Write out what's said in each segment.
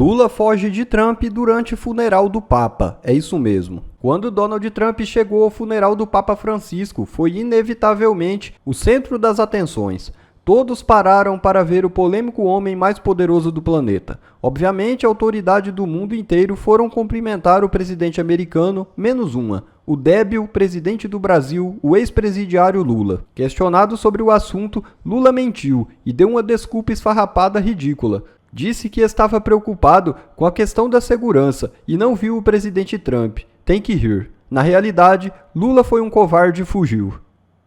Lula foge de Trump durante funeral do Papa. É isso mesmo. Quando Donald Trump chegou ao funeral do Papa Francisco, foi inevitavelmente o centro das atenções. Todos pararam para ver o polêmico homem mais poderoso do planeta. Obviamente, a autoridade do mundo inteiro foram cumprimentar o presidente americano, menos uma, o débil presidente do Brasil, o ex-presidiário Lula. Questionado sobre o assunto, Lula mentiu e deu uma desculpa esfarrapada ridícula. Disse que estava preocupado com a questão da segurança e não viu o presidente Trump. Tem que rir. Na realidade, Lula foi um covarde e fugiu.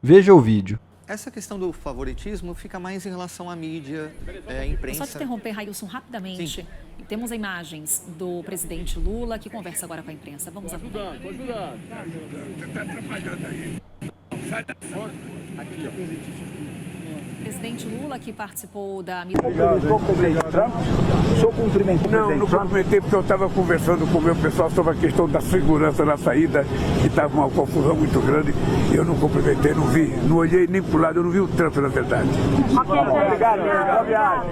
Veja o vídeo. Essa questão do favoritismo fica mais em relação à mídia, imprensa. Só te interromper, Railson, rapidamente. Sim. Temos imagens do presidente Lula que conversa agora com a imprensa. Vamos acompanhar. Pode ajudar. Você está atrapalhando aí. Sai da fora. Aqui, ó. Presidente Lula, que participou da... Sou cumprimentado. Não cumprimentei porque eu estava conversando com o meu pessoal sobre a questão da segurança na saída e estava uma confusão muito grande. Eu não cumprimentei, não vi, não olhei nem para o lado, eu não vi o Trump, na verdade. Obrigado, boa viagem.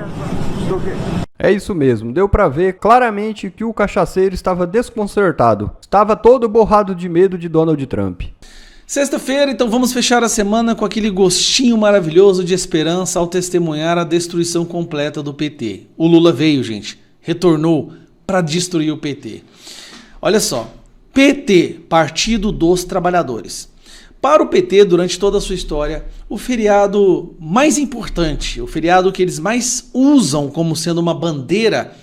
É isso mesmo, deu pra ver claramente que o cachaceiro estava desconcertado. Estava todo borrado de medo de Donald Trump. Sexta-feira, então vamos fechar a semana com aquele gostinho maravilhoso de esperança ao testemunhar a destruição completa do PT. O Lula veio, gente, retornou para destruir o PT. Olha só, PT, Partido dos Trabalhadores. Para o PT, durante toda a sua história, o feriado mais importante, o feriado que eles mais usam como sendo uma bandeira,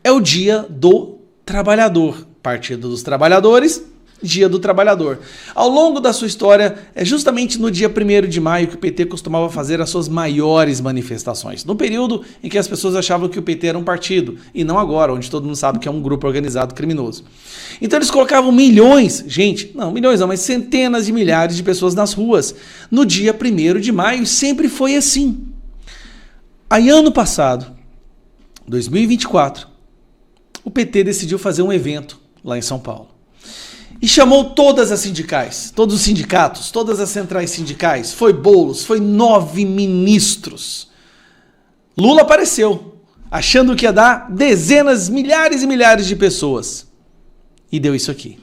é o Dia do Trabalhador. Partido dos Trabalhadores, Dia do Trabalhador. Ao longo da sua história, é justamente no dia 1º de maio que o PT costumava fazer as suas maiores manifestações. No período em que as pessoas achavam que o PT era um partido, e não agora, onde todo mundo sabe que é um grupo organizado criminoso. Então eles colocavam milhões, gente, não milhões não, mas centenas de milhares de pessoas nas ruas no dia 1º de maio, e sempre foi assim. Aí ano passado, 2024, o PT decidiu fazer um evento lá em São Paulo. E chamou todas as sindicais, todos os sindicatos, todas as centrais sindicais. Foi Boulos, foi 9 ministros. Lula apareceu, achando que ia dar dezenas, milhares e milhares de pessoas. E deu isso aqui.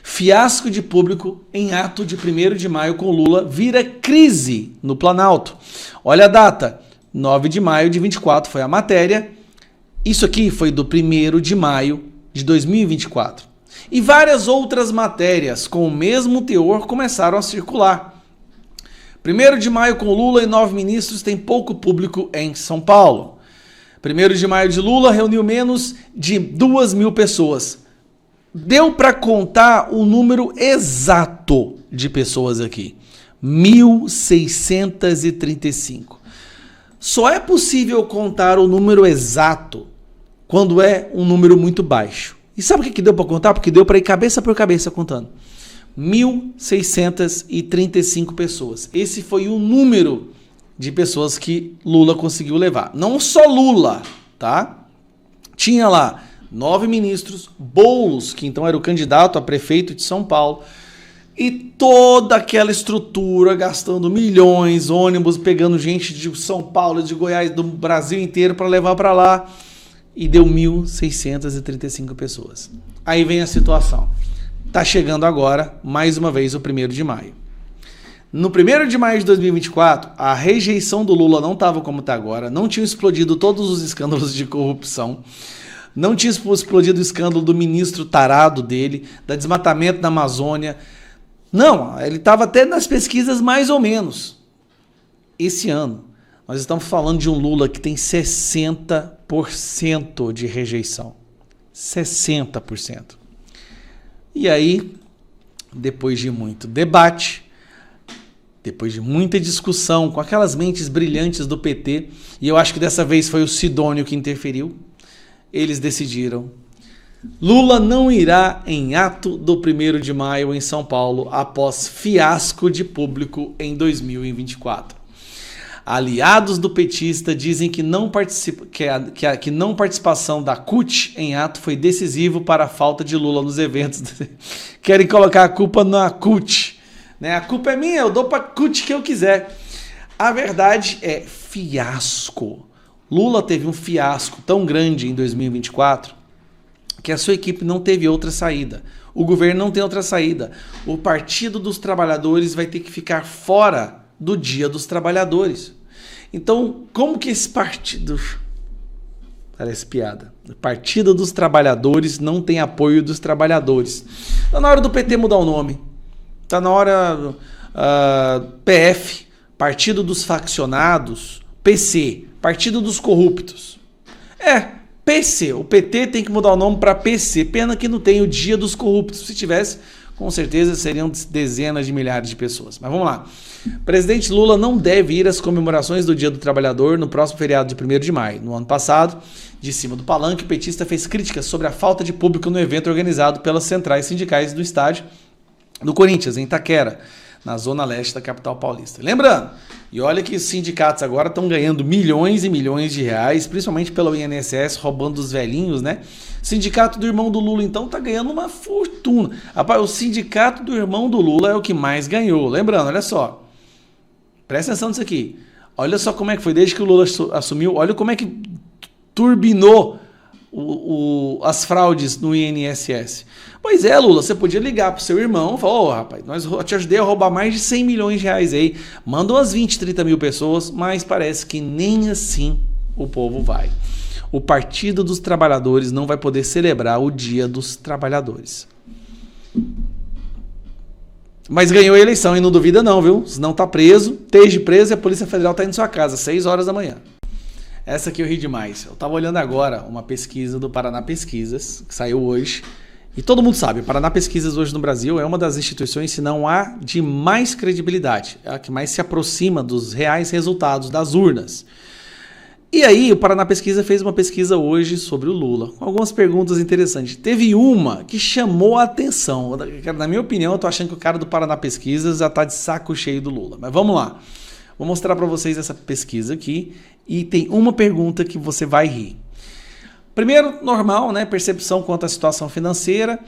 Fiasco de público em ato de 1º de maio com Lula vira crise no Planalto. Olha a data, 9 de maio de 24 foi a matéria. Isso aqui foi do 1º de maio de 2024. E várias outras matérias com o mesmo teor começaram a circular. 1º de maio com Lula e 9 ministros tem pouco público em São Paulo. 1º de maio de Lula reuniu menos de 2.000 pessoas. Deu para contar o número exato de pessoas aqui. 1.635. Só é possível contar o número exato quando é um número muito baixo. E sabe o que deu para contar? Porque deu para ir cabeça por cabeça contando. 1.635 pessoas. Esse foi o número de pessoas que Lula conseguiu levar. Não só Lula, tá? Tinha lá 9 ministros, Boulos, que então era o candidato a prefeito de São Paulo, e toda aquela estrutura gastando milhões, ônibus, pegando gente de São Paulo, de Goiás, do Brasil inteiro para levar para lá. E deu 1.635 pessoas. Aí vem a situação. Tá chegando agora, mais uma vez, o 1º de maio. No 1º de maio de 2024, a rejeição do Lula não estava como está agora, não tinham explodido todos os escândalos de corrupção, não tinha explodido o escândalo do ministro tarado dele, da desmatamento da Amazônia. Não, ele estava até nas pesquisas mais ou menos. Esse ano, nós estamos falando de um Lula que tem 60% de rejeição. 60%. E aí, depois de muito debate, depois de muita discussão com aquelas mentes brilhantes do PT, e eu acho que dessa vez foi o Sidônio que interferiu, eles decidiram: Lula não irá em ato do 1º de maio em São Paulo após fiasco de público em 2024. Aliados do petista dizem que que não participação da CUT em ato foi decisivo para a falta de Lula nos eventos. Querem colocar a culpa na CUT. Né? A culpa é minha, eu dou para a CUT que eu quiser. A verdade é fiasco. Lula teve um fiasco tão grande em 2024 que a sua equipe não teve outra saída. O governo não tem outra saída. O Partido dos Trabalhadores vai ter que ficar fora do Dia dos Trabalhadores. Então, como que esse partido... Parece piada. O Partido dos Trabalhadores não tem apoio dos trabalhadores. Está na hora do PT mudar o nome. Está na hora... PF, Partido dos Faccionados. PC, Partido dos Corruptos. PC, o PT tem que mudar o nome para PC. Pena que não tem o Dia dos Corruptos. Se tivesse, com certeza seriam dezenas de milhares de pessoas. Mas vamos lá. Presidente Lula não deve ir às comemorações do Dia do Trabalhador no próximo feriado de 1º de maio. No ano passado, de cima do palanque, o petista fez críticas sobre a falta de público no evento organizado pelas centrais sindicais do estádio do Corinthians, em Itaquera, na zona leste da capital paulista. Lembrando, e olha que os sindicatos agora estão ganhando milhões e milhões de reais, principalmente pelo INSS, roubando os velhinhos, né? O sindicato do irmão do Lula, então, tá ganhando uma fortuna. Rapaz, o sindicato do irmão do Lula é o que mais ganhou. Lembrando, olha só, presta atenção nisso aqui. Olha só como é que foi desde que o Lula assumiu, olha como é que turbinou as fraudes no INSS. Pois é, Lula, você podia ligar pro seu irmão e falar, rapaz, eu te ajudei a roubar mais de 100 milhões de reais aí, mandou umas 20, 30 mil pessoas, mas parece que nem assim o povo vai. O Partido dos Trabalhadores não vai poder celebrar o Dia dos Trabalhadores. Mas ganhou a eleição e não duvida não, viu? Se não tá preso, esteja preso e a Polícia Federal tá indo em sua casa, 6 horas da manhã. Essa aqui eu ri demais. Eu tava olhando agora uma pesquisa do Paraná Pesquisas, que saiu hoje. E todo mundo sabe, o Paraná Pesquisas hoje no Brasil é uma das instituições, se não a de mais credibilidade. É a que mais se aproxima dos reais resultados das urnas. E aí o Paraná Pesquisa fez uma pesquisa hoje sobre o Lula, com algumas perguntas interessantes. Teve uma que chamou a atenção. Na minha opinião, eu tô achando que o cara do Paraná Pesquisas já tá de saco cheio do Lula. Mas vamos lá. Vou mostrar para vocês essa pesquisa aqui e tem uma pergunta que você vai rir. Primeiro, normal, né? Percepção quanto à situação financeira.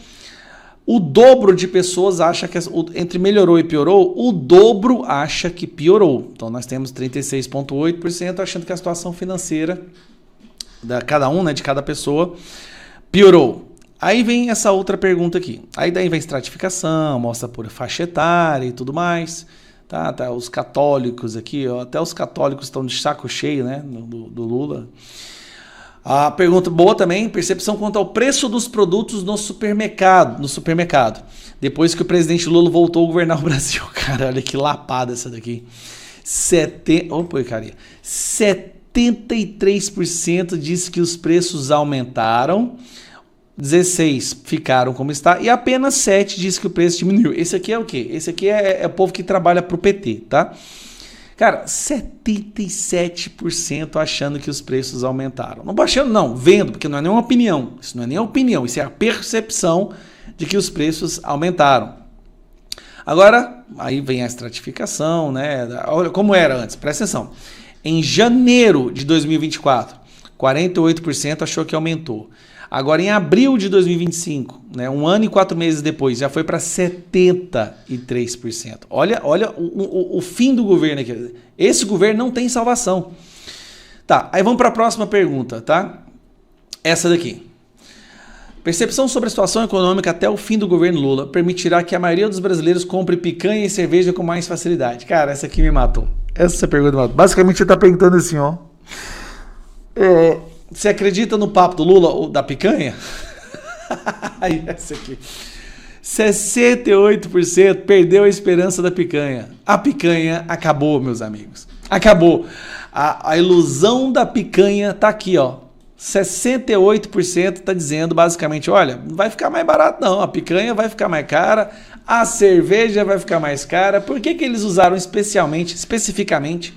O dobro de pessoas acha que, entre melhorou e piorou, o dobro acha que piorou. Então nós temos 36,8% achando que a situação financeira de cada um, né, de cada pessoa, piorou. Aí vem essa outra pergunta aqui. Aí daí vem estratificação, mostra por faixa etária e tudo mais. Tá, os católicos aqui, ó, até os católicos estão de saco cheio, né, do Lula. A pergunta boa também, percepção quanto ao preço dos produtos no supermercado. Depois que o presidente Lula voltou a governar o Brasil. Cara, olha que lapada essa daqui. 73% diz que os preços aumentaram. 16 ficaram como está e apenas 7 diz que o preço diminuiu. Esse aqui é o quê? Esse aqui é o povo que trabalha pro PT, tá? Cara, 77% achando que os preços aumentaram. Não baixando, não, vendo, porque não é nenhuma opinião. Isso não é nem opinião, isso é a percepção de que os preços aumentaram. Agora, aí vem a estratificação, né? Olha como era antes, presta atenção. Em janeiro de 2024, 48% achou que aumentou. Agora, em abril de 2025, né, 1 ano e 4 meses depois, já foi para 73%. Olha o fim do governo aqui. Esse governo não tem salvação. Tá, aí vamos para a próxima pergunta, tá? Essa daqui. Percepção sobre a situação econômica até o fim do governo Lula permitirá que a maioria dos brasileiros compre picanha e cerveja com mais facilidade. Cara, essa aqui me matou. Essa pergunta me matou. Basicamente, você está perguntando assim, ó. Você acredita no papo do Lula ou da picanha? Aí, essa aqui. 68% perdeu a esperança da picanha. A picanha acabou, meus amigos. Acabou. A ilusão da picanha tá aqui, ó. 68% tá dizendo basicamente, olha, não vai ficar mais barato não. A picanha vai ficar mais cara, a cerveja vai ficar mais cara. Por que eles usaram especificamente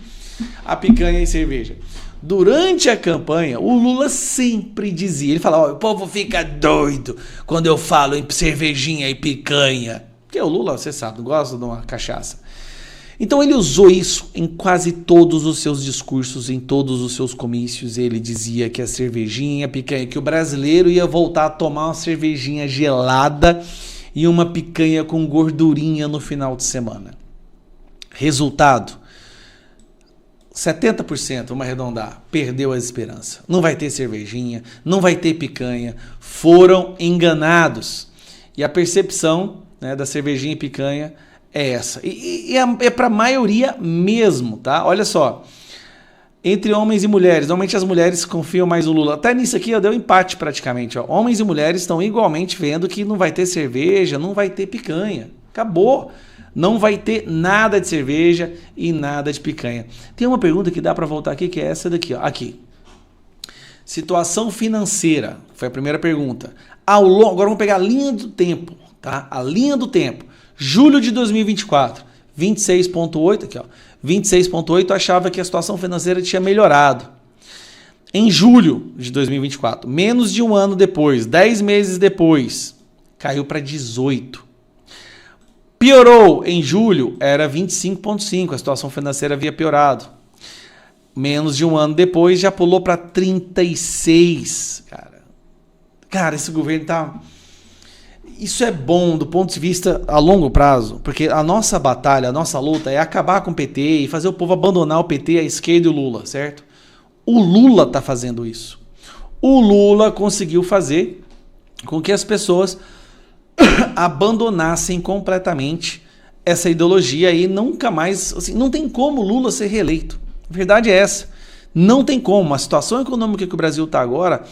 a picanha e cerveja? Durante a campanha, o Lula sempre dizia, ele falava, o povo fica doido quando eu falo em cervejinha e picanha. Porque o Lula, você sabe, gosta de uma cachaça. Então ele usou isso em quase todos os seus discursos, em todos os seus comícios. Ele dizia que a cervejinha, a picanha, que o brasileiro ia voltar a tomar uma cervejinha gelada e uma picanha com gordurinha no final de semana. Resultado, 70%, vamos arredondar, perdeu a esperança. Não vai ter cervejinha, não vai ter picanha. Foram enganados. E a percepção, né, da cervejinha e picanha é essa. E é para a maioria mesmo, tá? Olha só. Entre homens e mulheres, normalmente as mulheres confiam mais no Lula. Até nisso aqui deu empate praticamente. Ó. Homens e mulheres estão igualmente vendo que não vai ter cerveja, não vai ter picanha. Acabou. Não vai ter nada de cerveja e nada de picanha. Tem uma pergunta que dá para voltar aqui, que é essa daqui. Ó. Aqui. Situação financeira. Foi a primeira pergunta. Agora vamos pegar a linha do tempo. Tá? A linha do tempo. Julho de 2024. 26,8. Aqui, ó. 26,8 achava que a situação financeira tinha melhorado. Em julho de 2024, menos de um ano depois, 10 meses depois, caiu para 18. Piorou em julho, era 25,5, a situação financeira havia piorado. Menos de um ano depois, já pulou para 36. Cara, esse governo tá... Isso é bom do ponto de vista a longo prazo, porque a nossa batalha, a nossa luta é acabar com o PT e fazer o povo abandonar o PT, a esquerda e o Lula, certo? O Lula tá fazendo isso. O Lula conseguiu fazer com que as pessoas abandonassem completamente essa ideologia e nunca mais... Assim, não tem como o Lula ser reeleito. A verdade é essa. Não tem como. A situação econômica que o Brasil está agora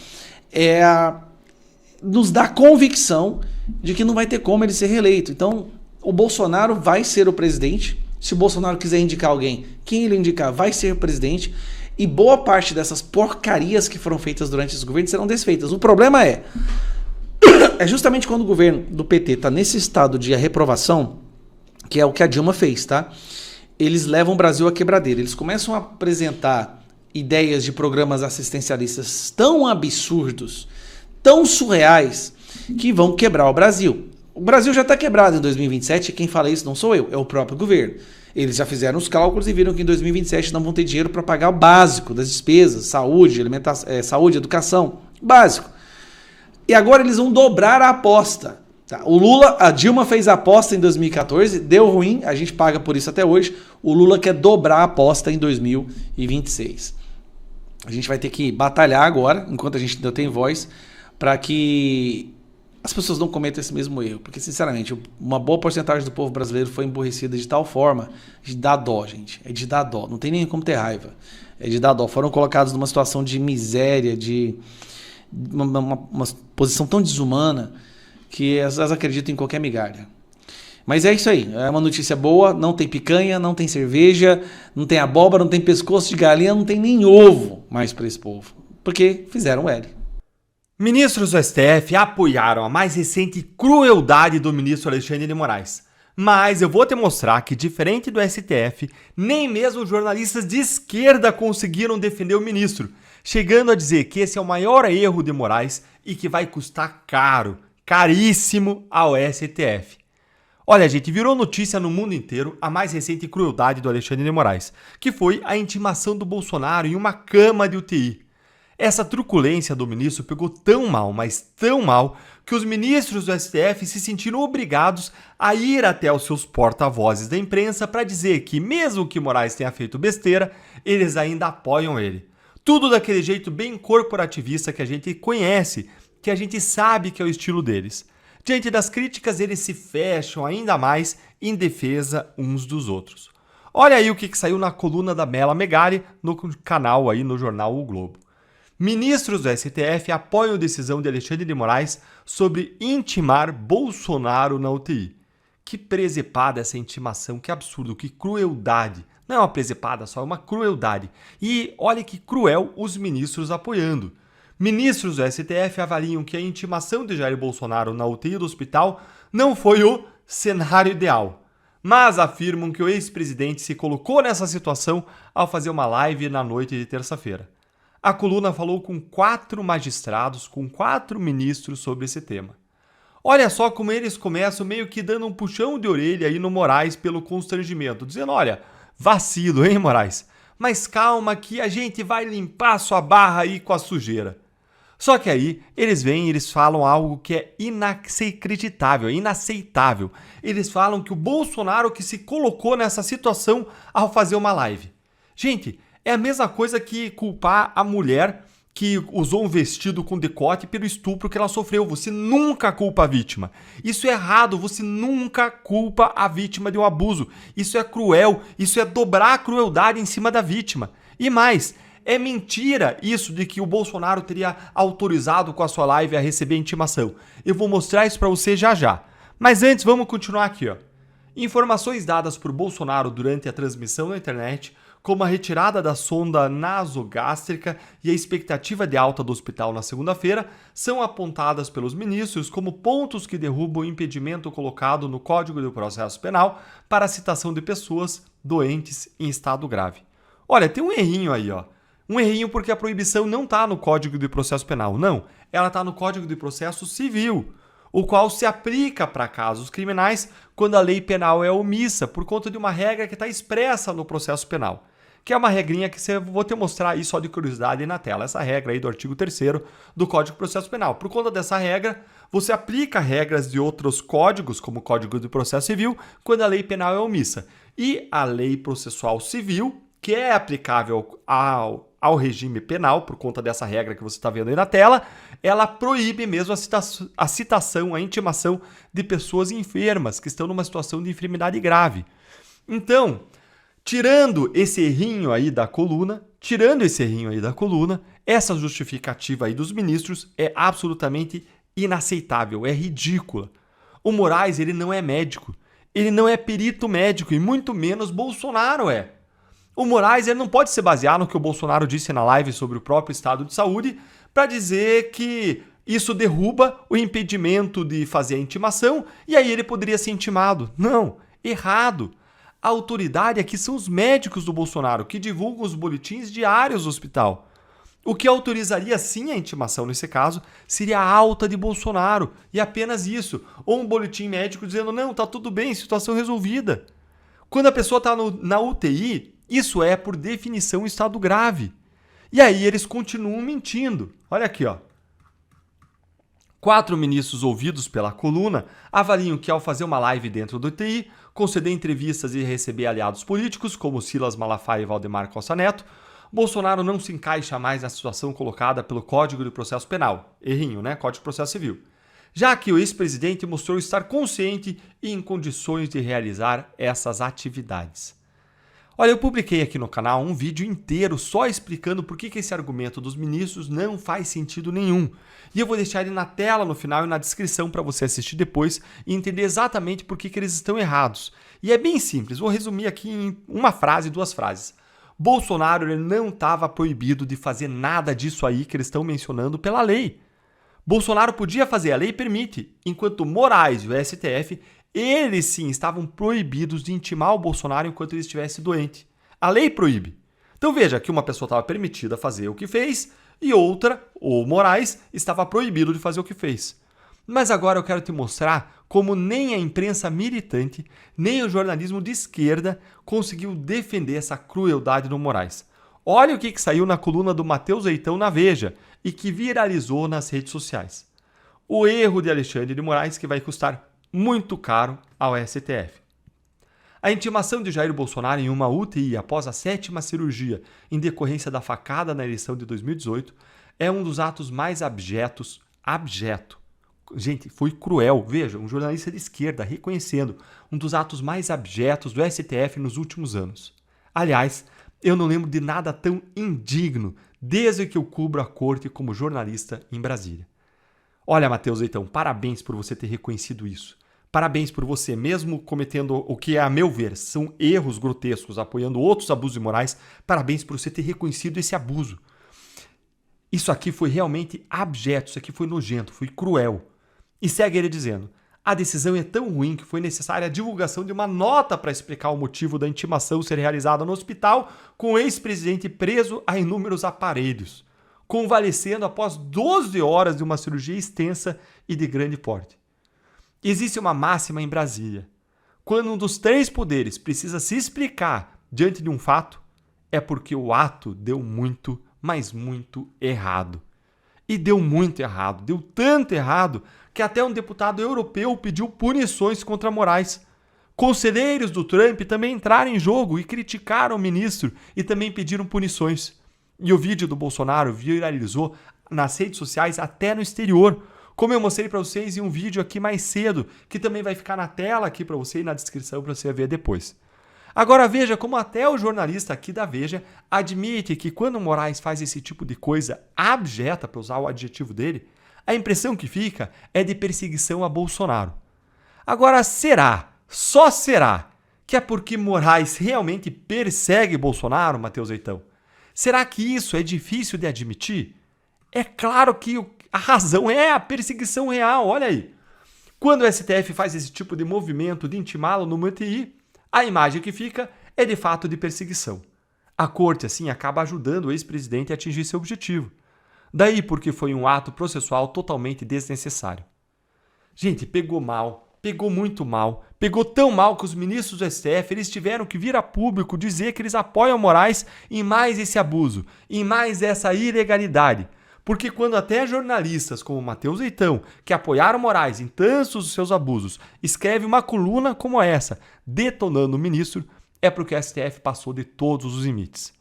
nos dá convicção de que não vai ter como ele ser reeleito. Então, o Bolsonaro vai ser o presidente. Se o Bolsonaro quiser indicar alguém, quem ele indicar vai ser o presidente. E boa parte dessas porcarias que foram feitas durante esse governo serão desfeitas. O problema é justamente quando o governo do PT está nesse estado de reprovação, que é o que a Dilma fez, tá? Eles levam o Brasil à quebradeira. Eles começam a apresentar ideias de programas assistencialistas tão absurdos, tão surreais, que vão quebrar o Brasil. O Brasil já está quebrado em 2027 e quem fala isso não sou eu, é o próprio governo. Eles já fizeram os cálculos e viram que em 2027 não vão ter dinheiro para pagar o básico das despesas, saúde, alimentação, saúde, educação, básico. E agora eles vão dobrar a aposta. Tá? A Dilma fez a aposta em 2014, deu ruim, a gente paga por isso até hoje. O Lula quer dobrar a aposta em 2026. A gente vai ter que batalhar agora, enquanto a gente ainda tem voz, para que as pessoas não cometam esse mesmo erro. Porque, sinceramente, uma boa porcentagem do povo brasileiro foi emburrecida de tal forma de dar dó, gente. É de dar dó. Não tem nem como ter raiva. É de dar dó. Foram colocados numa situação de miséria, de uma posição tão desumana que elas acreditam em qualquer migalha. Mas é isso aí. É uma notícia boa. Não tem picanha, não tem cerveja, não tem abóbora, não tem pescoço de galinha, não tem nem ovo mais para esse povo. Porque fizeram o L. Ministros do STF apoiaram a mais recente crueldade do ministro Alexandre de Moraes. Mas eu vou te mostrar que, diferente do STF, nem mesmo jornalistas de esquerda conseguiram defender o ministro, chegando a dizer que esse é o maior erro de Moraes e que vai custar caro, caríssimo ao STF. Olha, gente, virou notícia no mundo inteiro a mais recente crueldade do Alexandre de Moraes, que foi a intimação do Bolsonaro em uma cama de UTI. Essa truculência do ministro pegou tão mal, mas tão mal, que os ministros do STF se sentiram obrigados a ir até os seus porta-vozes da imprensa para dizer que, mesmo que Moraes tenha feito besteira, eles ainda apoiam ele. Tudo daquele jeito bem corporativista que a gente conhece, que a gente sabe que é o estilo deles. Diante das críticas, eles se fecham ainda mais em defesa uns dos outros. Olha aí o que saiu na coluna da Bela Megali no canal aí no jornal O Globo. Ministros do STF apoiam a decisão de Alexandre de Moraes sobre intimar Bolsonaro na UTI. Que presepada essa intimação, que absurdo, que crueldade. Não é uma presepada só, é uma crueldade. E olha que cruel os ministros apoiando. Ministros do STF avaliam que a intimação de Jair Bolsonaro na UTI do hospital não foi o cenário ideal, mas afirmam que o ex-presidente se colocou nessa situação ao fazer uma live na noite de terça-feira. A coluna falou com 4 magistrados, com 4 ministros sobre esse tema. Olha só como eles começam meio que dando um puxão de orelha aí no Moraes pelo constrangimento, dizendo, olha, vacilo, hein, Moraes? Mas calma que a gente vai limpar sua barra aí com a sujeira. Só que aí eles vêm e eles falam algo que é inacreditável, inaceitável. Eles falam que o Bolsonaro que se colocou nessa situação ao fazer uma live. Gente, É a mesma coisa que culpar a mulher que usou um vestido com decote pelo estupro que ela sofreu. Você nunca culpa a vítima. Isso é errado, você nunca culpa a vítima de um abuso. Isso é cruel, isso é dobrar a crueldade em cima da vítima. E mais, é mentira isso de que o Bolsonaro teria autorizado com a sua live a receber intimação. Eu vou mostrar isso para você já já. Mas antes, vamos continuar aqui, ó. Informações dadas por Bolsonaro durante a transmissão na internet, como a retirada da sonda nasogástrica e a expectativa de alta do hospital na segunda-feira, são apontadas pelos ministros como pontos que derrubam o impedimento colocado no Código do Processo Penal para a citação de pessoas doentes em estado grave. Olha, tem um errinho aí, ó. Um errinho porque a proibição não está no Código de Processo Penal, não. Ela está no Código de Processo Civil, o qual se aplica para casos criminais quando a lei penal é omissa por conta de uma regra que está expressa no processo penal, que é uma regrinha que vou te mostrar aí só de curiosidade aí na tela, essa regra aí do artigo 3º do Código de Processo Penal. Por conta dessa regra, você aplica regras de outros códigos, como o Código de Processo Civil, quando a lei penal é omissa. E a lei processual civil, que é aplicável ao regime penal, por conta dessa regra que você está vendo aí na tela, ela proíbe mesmo a citação, a intimação de pessoas enfermas que estão numa situação de enfermidade grave. Então, tirando esse errinho aí da coluna, essa justificativa aí dos ministros é absolutamente inaceitável, é ridícula. O Moraes, ele não é médico, ele não é perito médico e muito menos Bolsonaro é. O Moraes, ele não pode se basear no que o Bolsonaro disse na live sobre o próprio estado de saúde para dizer que isso derruba o impedimento de fazer a intimação e aí ele poderia ser intimado. Não, errado. A autoridade aqui são os médicos do Bolsonaro que divulgam os boletins diários do hospital. O que autorizaria sim a intimação nesse caso seria a alta de Bolsonaro e apenas isso. Ou um boletim médico dizendo, não, tá tudo bem, situação resolvida. Quando a pessoa está na UTI, isso é, por definição, estado grave. E aí eles continuam mentindo. Olha aqui, ó. 4 ministros ouvidos pela coluna avaliam que ao fazer uma live dentro do UTI, conceder entrevistas e receber aliados políticos, como Silas Malafaia e Valdemar Costa Neto, Bolsonaro não se encaixa mais na situação colocada pelo Código de Processo Penal. Errinho, né? Código de Processo Civil. Já que o ex-presidente mostrou estar consciente e em condições de realizar essas atividades. Olha, eu publiquei aqui no canal um vídeo inteiro só explicando por que esse argumento dos ministros não faz sentido nenhum. E eu vou deixar ele na tela no final e na descrição para você assistir depois e entender exatamente por que eles estão errados. E é bem simples, vou resumir aqui em uma frase, 2 frases. Bolsonaro ele não estava proibido de fazer nada disso aí que eles estão mencionando pela lei. Bolsonaro podia fazer, a lei permite, enquanto Moraes e o STF eles sim estavam proibidos de intimar o Bolsonaro enquanto ele estivesse doente. A lei proíbe. Então veja que uma pessoa estava permitida fazer o que fez e outra, o Moraes, estava proibido de fazer o que fez. Mas agora eu quero te mostrar como nem a imprensa militante, nem o jornalismo de esquerda conseguiu defender essa crueldade do Moraes. Olha o que saiu na coluna do Matheus Leitão na Veja e que viralizou nas redes sociais. O erro de Alexandre de Moraes que vai custar muito caro ao STF. A intimação de Jair Bolsonaro em uma UTI após a 7ª cirurgia em decorrência da facada na eleição de 2018 é um dos atos mais abjetos. Gente, foi cruel. Veja, um jornalista de esquerda reconhecendo um dos atos mais abjetos do STF nos últimos anos. Aliás, eu não lembro de nada tão indigno desde que eu cubro a corte como jornalista em Brasília. Olha, Matheus Leitão, parabéns por você ter reconhecido isso. Parabéns por você, mesmo cometendo o que, a meu ver, são erros grotescos, apoiando outros abusos morais, parabéns por você ter reconhecido esse abuso. Isso aqui foi realmente abjeto, isso aqui foi nojento, foi cruel. E segue ele dizendo, a decisão é tão ruim que foi necessária a divulgação de uma nota para explicar o motivo da intimação ser realizada no hospital com o ex-presidente preso a inúmeros aparelhos, convalescendo após 12 horas de uma cirurgia extensa e de grande porte. Existe uma máxima em Brasília. Quando um dos 3 poderes precisa se explicar diante de um fato, é porque o ato deu muito, mas muito errado. E deu muito errado, deu tanto errado, que até um deputado europeu pediu punições contra Moraes, Conselheiros do Trump também entraram em jogo e criticaram o ministro e também pediram punições. E o vídeo do Bolsonaro viralizou nas redes sociais até no exterior, como eu mostrei para vocês em um vídeo aqui mais cedo, que também vai ficar na tela aqui para você e na descrição para você ver depois. Agora veja como até o jornalista aqui da Veja admite que quando o Moraes faz esse tipo de coisa abjeta, para usar o adjetivo dele, a impressão que fica é de perseguição a Bolsonaro. Agora será, só será, que é porque Moraes realmente persegue Bolsonaro, Matheus Leitão? Será que isso é difícil de admitir? É claro que a razão é a perseguição real, olha aí. Quando o STF faz esse tipo de movimento de intimá-lo no MTI, a imagem que fica é de fato de perseguição. A corte, assim, acaba ajudando o ex-presidente a atingir seu objetivo. Daí porque foi um ato processual totalmente desnecessário. Gente, pegou mal, pegou muito mal, pegou tão mal que os ministros do STF eles tiveram que vir a público dizer que eles apoiam Moraes em mais esse abuso, em mais essa ilegalidade. Porque quando até jornalistas como Matheus Leitão, que apoiaram Moraes em tantos dos seus abusos, escreve uma coluna como essa, detonando o ministro, é porque o STF passou de todos os limites.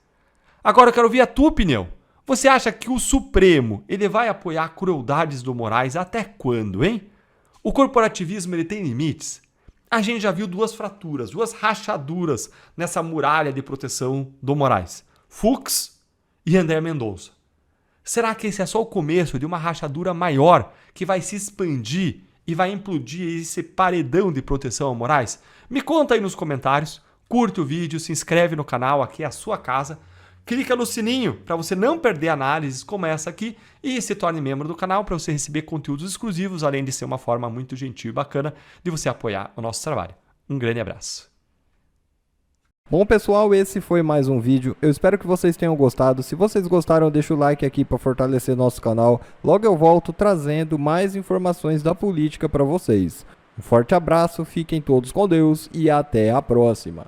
Agora eu quero ouvir a tua opinião. Você acha que o Supremo ele vai apoiar crueldades do Moraes até quando, hein? O corporativismo ele tem limites? A gente já viu duas fraturas, duas rachaduras nessa muralha de proteção do Moraes. Fux e André Mendonça. Será que esse é só o começo de uma rachadura maior que vai se expandir e vai implodir esse paredão de proteção ao Moraes? Me conta aí nos comentários, curte o vídeo, se inscreve no canal, aqui é a sua casa, clica no sininho para você não perder análises como essa aqui e se torne membro do canal para você receber conteúdos exclusivos, além de ser uma forma muito gentil e bacana de você apoiar o nosso trabalho. Um grande abraço. Bom pessoal, esse foi mais um vídeo, eu espero que vocês tenham gostado. Se vocês gostaram, deixa o like aqui para fortalecer nosso canal. Logo eu volto trazendo mais informações da política para vocês. Um forte abraço, fiquem todos com Deus e até a próxima.